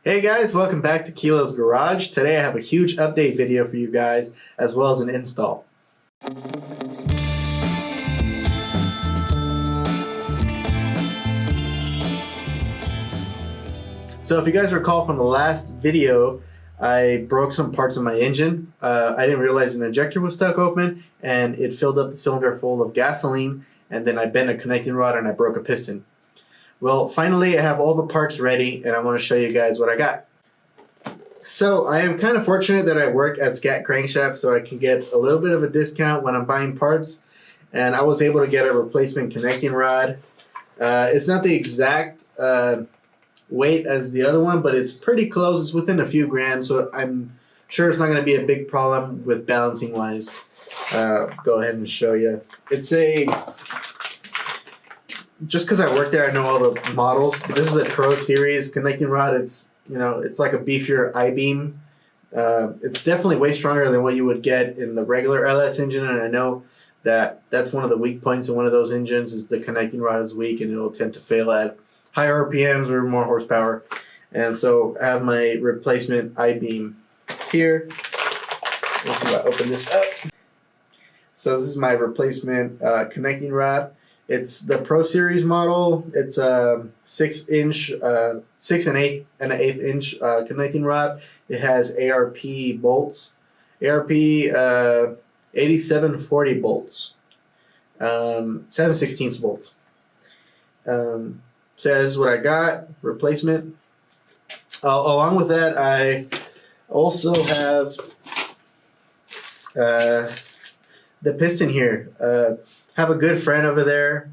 Hey guys, welcome back to Kilo's Garage. Today I have a huge update video for you guys, as well as an install. So if you guys recall from the last video, I broke some parts of my engine. I didn't realize an injector was stuck open and it filled up the cylinder full of gasoline, and then I bent a connecting rod and I broke a piston. Well, finally I have all the parts ready and I want to show you guys what I got. So I am kind of fortunate that I work at Scat Crankshaft, so I can get a little bit of a discount when I'm buying parts, and I was able to get a replacement connecting rod. It's not the exact weight as the other one, but it's pretty close. It's within a few grams, so I'm sure it's not going to be a big problem with balancing wise. Go ahead and show you. It's just because I work there, I know all the models. But this is a Pro Series connecting rod. It's like a beefier I-beam. It's definitely way stronger than what you would get in the regular LS engine, and I know that that's one of the weak points in one of those engines is the connecting rod is weak and it'll tend to fail at higher RPMs or more horsepower. And so I have my replacement I-beam here. Let's see if I open this up. So this is my replacement connecting rod. It's the Pro Series model. It's a 6-inch, 6 1/8 inch connecting rod. It has ARP bolts, ARP 8740 bolts, 7/16 bolts. So this is what I got, replacement. Along with that, I also have the piston here. Have a good friend over there.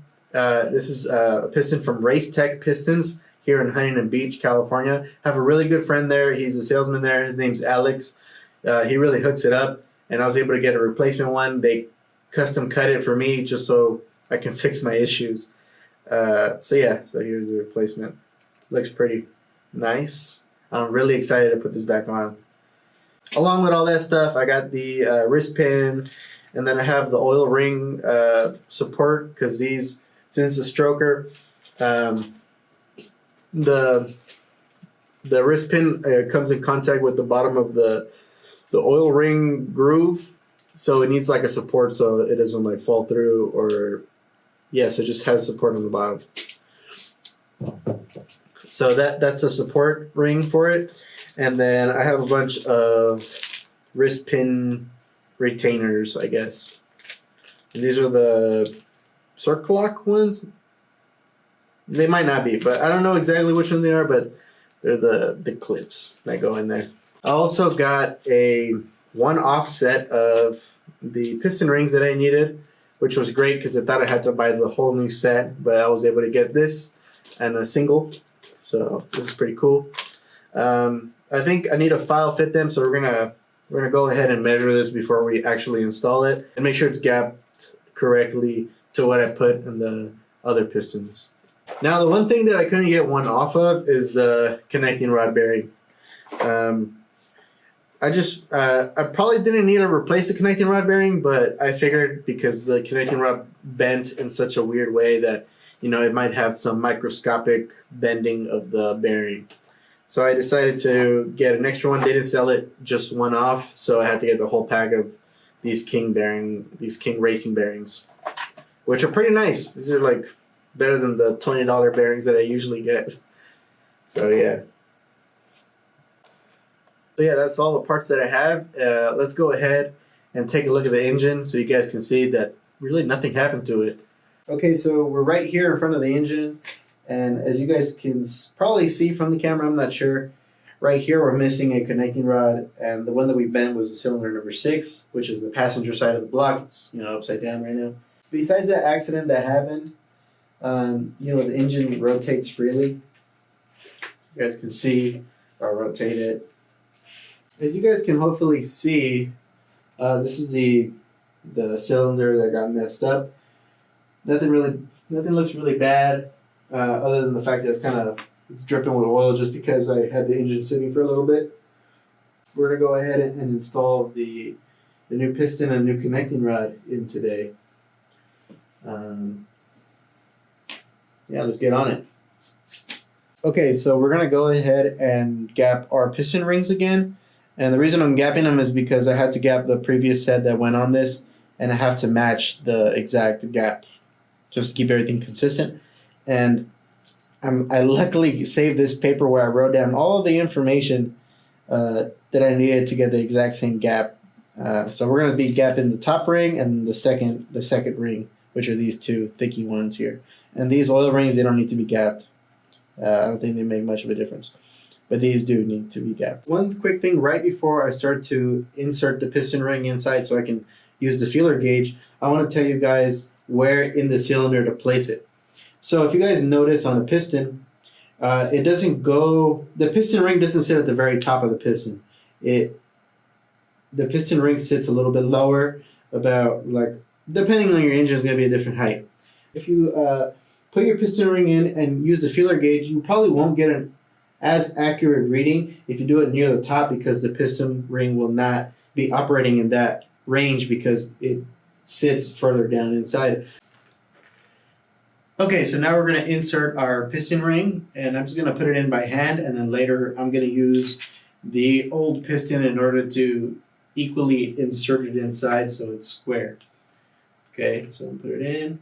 This is a piston from Race Tech Pistons here in Huntington Beach, California. Have a really good friend there. He's a salesman there. His name's Alex. He really hooks it up, and I was able to get a replacement one. They custom cut it for me just so I can fix my issues. So here's the replacement. Looks pretty nice. I'm really excited to put this back on. Along with all that stuff, I got the wrist pin. And then I have the oil ring support, because these, since the stroker, the wrist pin comes in contact with the bottom of the oil ring groove, so it needs like a support so it doesn't like fall through, or so it just has support on the bottom. So that's a support ring for it, and then I have a bunch of wrist pin retainers, I guess. And these are the circle lock ones. They might not be, but I don't know exactly which one they are, but they're the clips that go in there. I also got a one offset of the piston rings that I needed, which was great because I thought I had to buy the whole new set, but I was able to get this and a single. So this is pretty cool. I think I need to file fit them, so we're gonna go ahead and measure this before we actually install it and make sure it's gapped correctly to what I put in the other pistons. Now, the one thing that I couldn't get one off of is the connecting rod bearing. I probably didn't need to replace the connecting rod bearing, but I figured because the connecting rod bent in such a weird way that, it might have some microscopic bending of the bearing. So I decided to get an extra one. They didn't sell it just one off, so I had to get the whole pack of these King racing bearings, which are pretty nice. These are like better than the $20 bearings that I usually get. So yeah. That's all the parts that I have. Let's go ahead and take a look at the engine so you guys can see that really nothing happened to it. Okay, so we're right here in front of the engine. And as you guys can probably see from the camera, I'm not sure, right here we're missing a connecting rod, and the one that we bent was the cylinder number 6, which is the passenger side of the block. It's upside down right now. Besides that accident that happened, the engine rotates freely. You guys can see I'll rotate it. As you guys can hopefully see, this is the cylinder that got messed up. Nothing looks really bad. Other than the fact that it's dripping with oil just because I had the engine sitting for a little bit. We're going to go ahead and install the new piston and new connecting rod in today. Let's get on it. Okay, so we're gonna go ahead and gap our piston rings again. And the reason I'm gapping them is because I had to gap the previous set that went on this, and I have to match the exact gap just to keep everything consistent. And I luckily saved this paper where I wrote down all of the information that I needed to get the exact same gap. So we're going to be gapping the top ring and the second ring, which are these two thicky ones here. And these oil rings, they don't need to be gapped. I don't think they make much of a difference. But these do need to be gapped. One quick thing right before I start to insert the piston ring inside so I can use the feeler gauge, I want to tell you guys where in the cylinder to place it. So if you guys notice on the piston, it doesn't go, the piston ring doesn't sit at the very top of the piston. The piston ring sits a little bit lower, about like, depending on your engine, is going to be a different height. If you put your piston ring in and use the feeler gauge, you probably won't get an as accurate reading if you do it near the top, because the piston ring will not be operating in that range because it sits further down inside. Okay, so now we're going to insert our piston ring, and I'm just going to put it in by hand, and then later I'm going to use the old piston in order to equally insert it inside so it's square. Okay, so I'll put it in.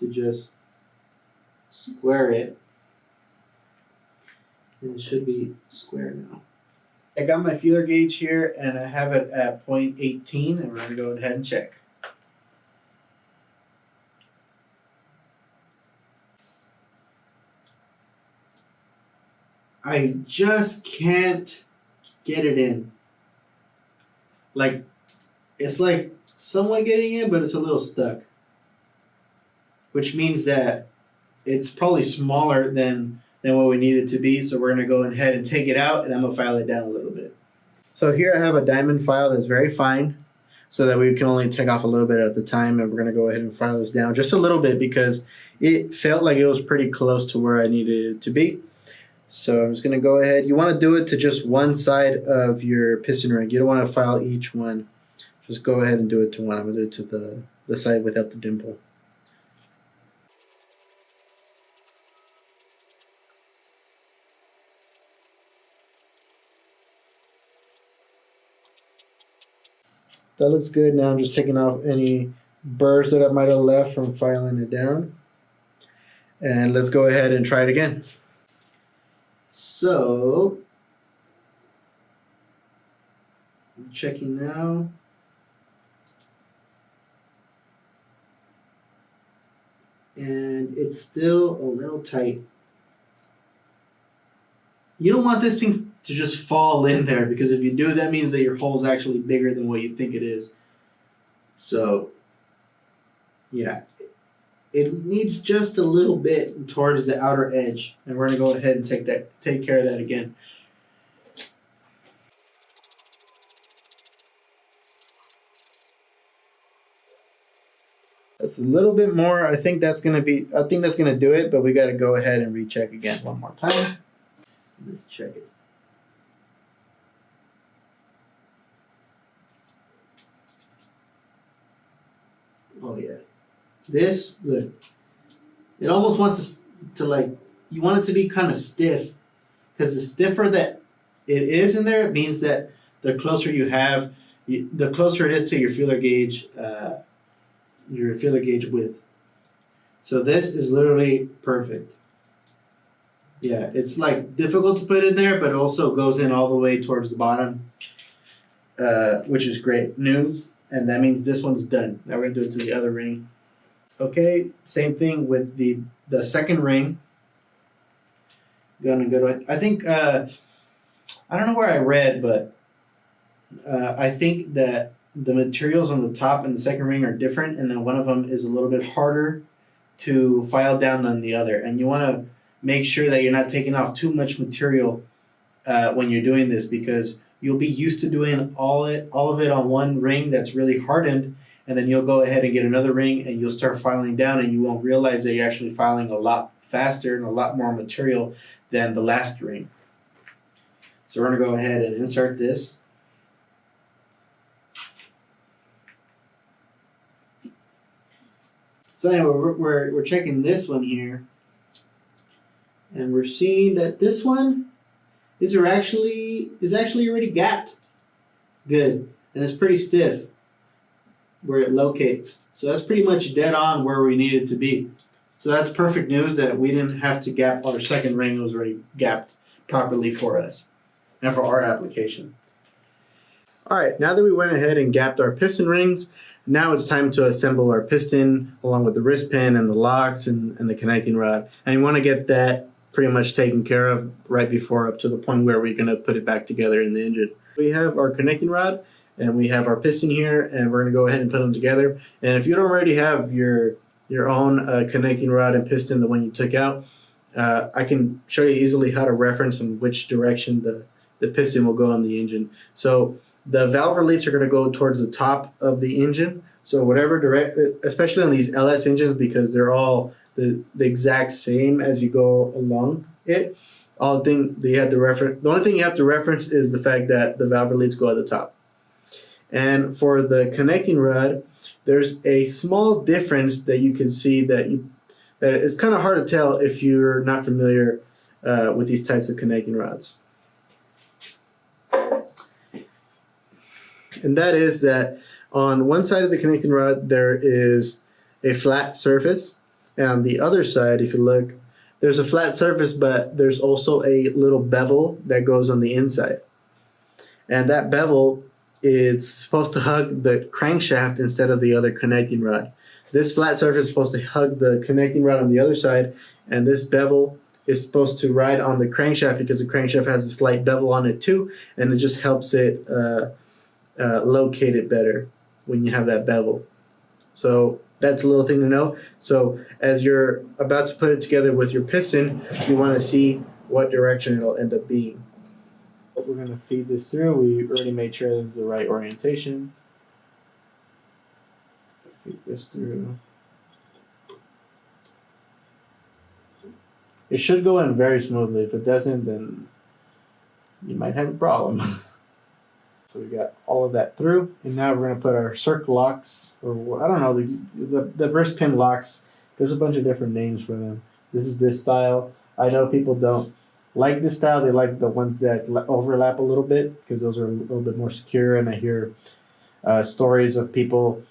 To just square it, and it should be square now. I got my feeler gauge here and I have it at 0.18, and we're going to go ahead and check. I just can't get it in. Like, it's like somewhat getting in, but it's a little stuck. Which means that it's probably smaller than what we need it to be. So we're going to go ahead and take it out, and I'm going to file it down a little bit. So here I have a diamond file that's very fine, so that we can only take off a little bit at the time. And we're going to go ahead and file this down just a little bit because it felt like it was pretty close to where I needed it to be. So I'm just going to go ahead. You want to do it to just one side of your piston ring. You don't want to file each one. Just go ahead and do it to one. I'm going to do it to the side without the dimple. That looks good. Now I'm just taking off any burrs that I might have left from filing it down. And let's go ahead and try it again. So, I'm checking now. And it's still a little tight. You don't want this thing to just fall in there, because if you do, that means that your hole is actually bigger than what you think it is. So, yeah, it needs just a little bit towards the outer edge, and we're gonna go ahead and take care of that again. That's a little bit more. I think that's gonna do it, but we gotta go ahead and recheck again one more time. Let's check it. Oh yeah. This, look, it almost wants to like, you want it to be kind of stiff, because the stiffer that it is in there, it means that the closer the closer it is to your feeler gauge width. So this is literally perfect. Yeah, it's like difficult to put in there, but it also goes in all the way towards the bottom, which is great news. And that means this one's done. Now we're gonna do it to the other ring. Okay, same thing with the second ring. Gonna go to, I think, I don't know where I read, but I think that the materials on the top and the second ring are different, and then one of them is a little bit harder to file down than the other. And you want to make sure that you're not taking off too much material when you're doing this, because you'll be used to doing all of it on one ring that's really hardened, and then you'll go ahead and get another ring and you'll start filing down, and you won't realize that you're actually filing a lot faster and a lot more material than the last ring. So we're going to go ahead and insert this. So anyway, we're checking this one here, and we're seeing that this one is actually already gapped. Good, and it's pretty stiff where it locates. So that's pretty much dead on where we need it to be. So that's perfect news that we didn't have to gap our second ring. It was already gapped properly for us and for our application. All right, now that we went ahead and gapped our piston rings, now it's time to assemble our piston along with the wrist pin and the locks and the connecting rod. And you want to get that pretty much taken care of right before up to the point where we're going to put it back together in the engine. We have our connecting rod and we have our piston here, and we're going to go ahead and put them together. And if you don't already have your own connecting rod and piston, the one you took out, I can show you easily how to reference in which direction the piston will go on the engine. So the valve release are going to go towards the top of the engine. So whatever especially on these LS engines, because they're all the exact same as you go along it. The only thing you have to reference is the fact that the valve release go at the top. And for the connecting rod, there's a small difference that you can see that it's kind of hard to tell if you're not familiar with these types of connecting rods. And that is that on one side of the connecting rod, there is a flat surface. And on the other side, if you look, there's a flat surface, but there's also a little bevel that goes on the inside. And that bevel is supposed to hug the crankshaft instead of the other connecting rod. This flat surface is supposed to hug the connecting rod on the other side, and this bevel is supposed to ride on the crankshaft because the crankshaft has a slight bevel on it too, and it just helps it locate it better when you have that bevel. So that's a little thing to know. So as you're about to put it together with your piston, you want to see what direction it'll end up being. We're going to feed this through. We already made sure this is the right orientation. Feed this through. It should go in very smoothly. If it doesn't, then you might have a problem. So we got all of that through, and now we're going to put our circ locks, or I don't know, the wrist pin locks. There's a bunch of different names for them. This is this style. I know people don't like this style. They like the ones that overlap a little bit because those are a little bit more secure, and I hear stories of people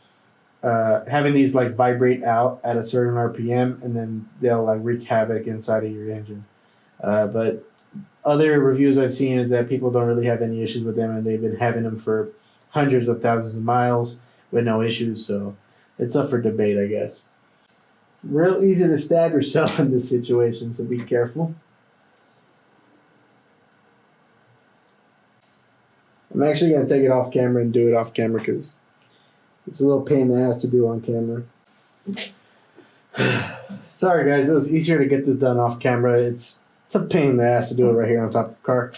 having these like vibrate out at a certain RPM, and then they'll like wreak havoc inside of your engine. But other reviews I've seen is that people don't really have any issues with them, and they've been having them for hundreds of thousands of miles with no issues. So it's up for debate, I guess. Real easy to stab yourself in this situation, so be careful. I'm actually going to take it off camera and do it off camera because it's a little pain in the ass to do on camera. Sorry guys, it was easier to get this done off camera. It's a pain in the ass to do it right here on top of the car.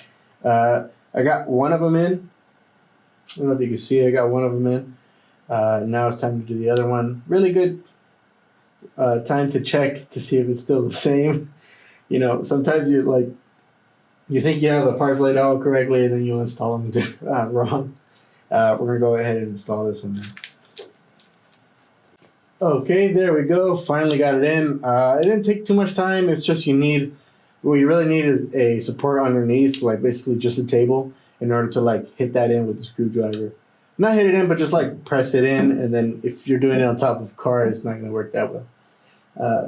I got one of them in. I don't know if you can see, I got one of them in. Now it's time to do the other one. Really good time to check to see if it's still the same. You know, sometimes you think you have the parts laid out correctly, and then you install them wrong. We're going to go ahead and install this one now. Okay, there we go. Finally got it in. It didn't take too much time. It's just what you really need is a support underneath, like basically just a table, in order to like hit that in with the screwdriver. Not hit it in, but just like press it in, and then if you're doing it on top of a car, it's not going to work that well.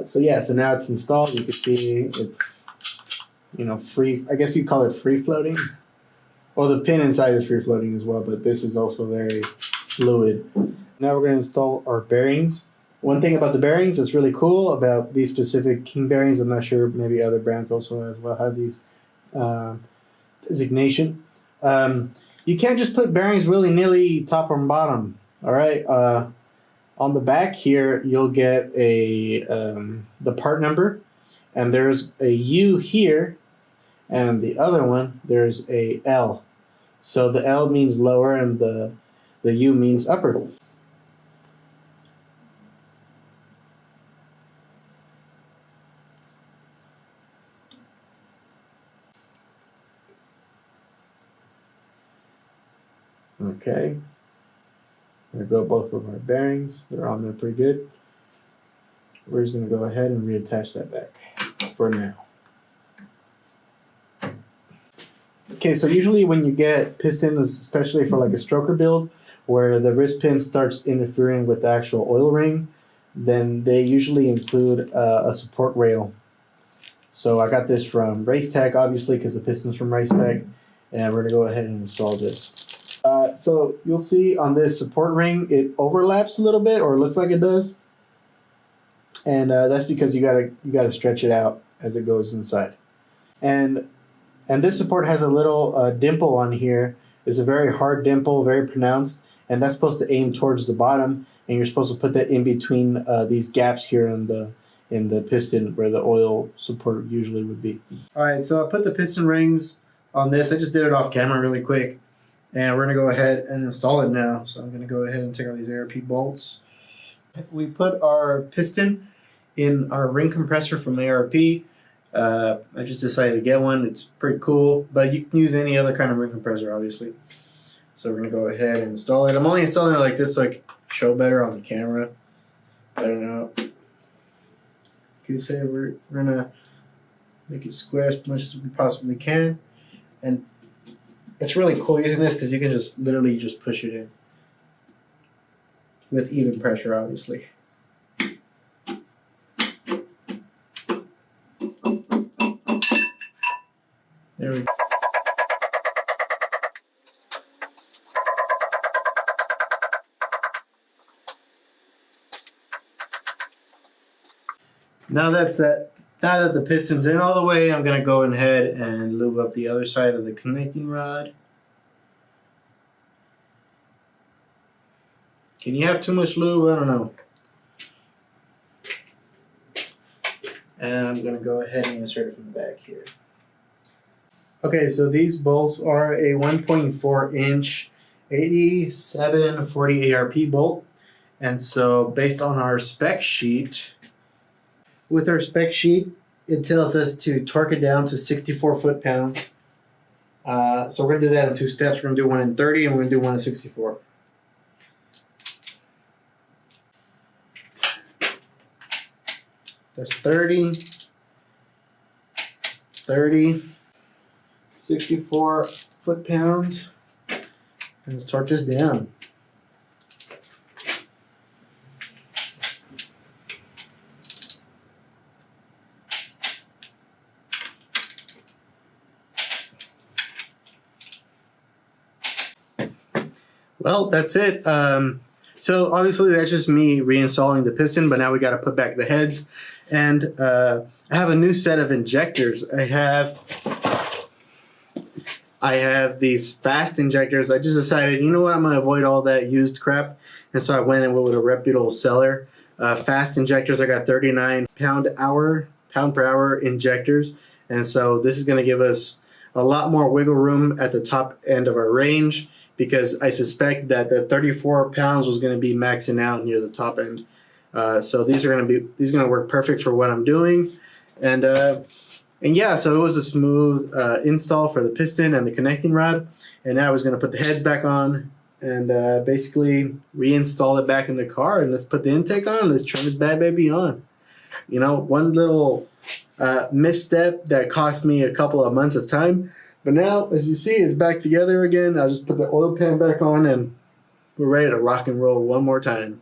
So now it's installed. You can see it, free. I guess you'd call it free floating. Well, the pin inside is free floating as well, but this is also very fluid. Now we're going to install our bearings. One thing about the bearings that's really cool about these specific King bearings, I'm not sure, maybe other brands also as well have these designation. You can't just put bearings willy-nilly top and bottom. All right. On the back here, you'll get the part number, and there's a U here, and the other one there's a L. So the L means lower, and the U means upper. Okay, there go both of our bearings. They're on there pretty good. we're just going to go ahead and reattach that back for now. Okay, so usually when you get pistons, especially for like a stroker build, where the wrist pin starts interfering with the actual oil ring, then they usually include a support rail. So I got this from Racetech, obviously, because the piston's from Racetech, and we're going to go ahead and install this. So you'll see on this support ring, it overlaps a little bit, or it looks like it does. And that's because you gotta stretch it out as it goes inside. And this support has a little dimple on here. It's a very hard dimple, very pronounced, and that's supposed to aim towards the bottom. And you're supposed to put that in between these gaps here in the piston where the oil support usually would be. All right, so I put the piston rings on this. I just did it off camera really quick, and we're gonna go ahead and install it now. So I'm gonna go ahead and take out these ARP bolts. We put our piston in our ring compressor from ARP. I just decided to get one. It's pretty cool, but you can use any other kind of ring compressor, obviously. So we're gonna go ahead and install it. I'm only installing it like this so I can show better on the camera. I don't know. You could say we're gonna make it square as much as we possibly can, and it's really cool using this because you can just literally just push it in with even pressure, obviously. There we go. Now that the piston's in all the way, I'm gonna go ahead and lube up the other side of the connecting rod. Can you have too much lube? I don't know. And I'm gonna go ahead and insert it from the back here. Okay, so these bolts are a 1.4 inch 8740 ARP bolt. And so based on our spec sheet, with our spec sheet, it tells us to torque it down to 64 foot-pounds. So we're gonna do that in 2 steps. We're gonna do one in 30 and we're gonna do one in 64. That's 30, 30, 64 foot-pounds. And let's torque this down. Well, that's it. So obviously that's just me reinstalling the piston, but now we got to put back the heads. And I have a new set of injectors. I have these fast injectors. I just decided, you know what, I'm going to avoid all that used crap. And so I went and went with a reputable seller. Fast injectors, I got 39 pound per hour injectors. And so this is going to give us a lot more wiggle room at the top end of our range, because I suspect that the 34 pounds was going to be maxing out near the top end. So these are going to work perfect for what I'm doing. And yeah, so it was a smooth install for the piston and the connecting rod. And now I was going to put the head back on and basically reinstall it back in the car, and let's put the intake on and let's turn this bad baby on. You know, one little misstep that cost me a couple of months of time. But now, as you see, it's back together again. I'll just put the oil pan back on and we're ready to rock and roll one more time.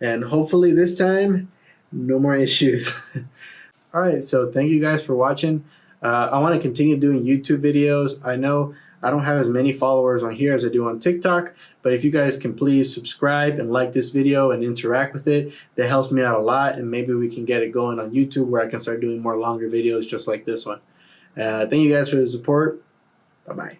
And hopefully this time, no more issues. All right, so thank you guys for watching. I want to continue doing YouTube videos. I know I don't have as many followers on here as I do on TikTok, but if you guys can please subscribe and like this video and interact with it, that helps me out a lot, and maybe we can get it going on YouTube where I can start doing more longer videos just like this one. Thank you guys for the support. Bye-bye.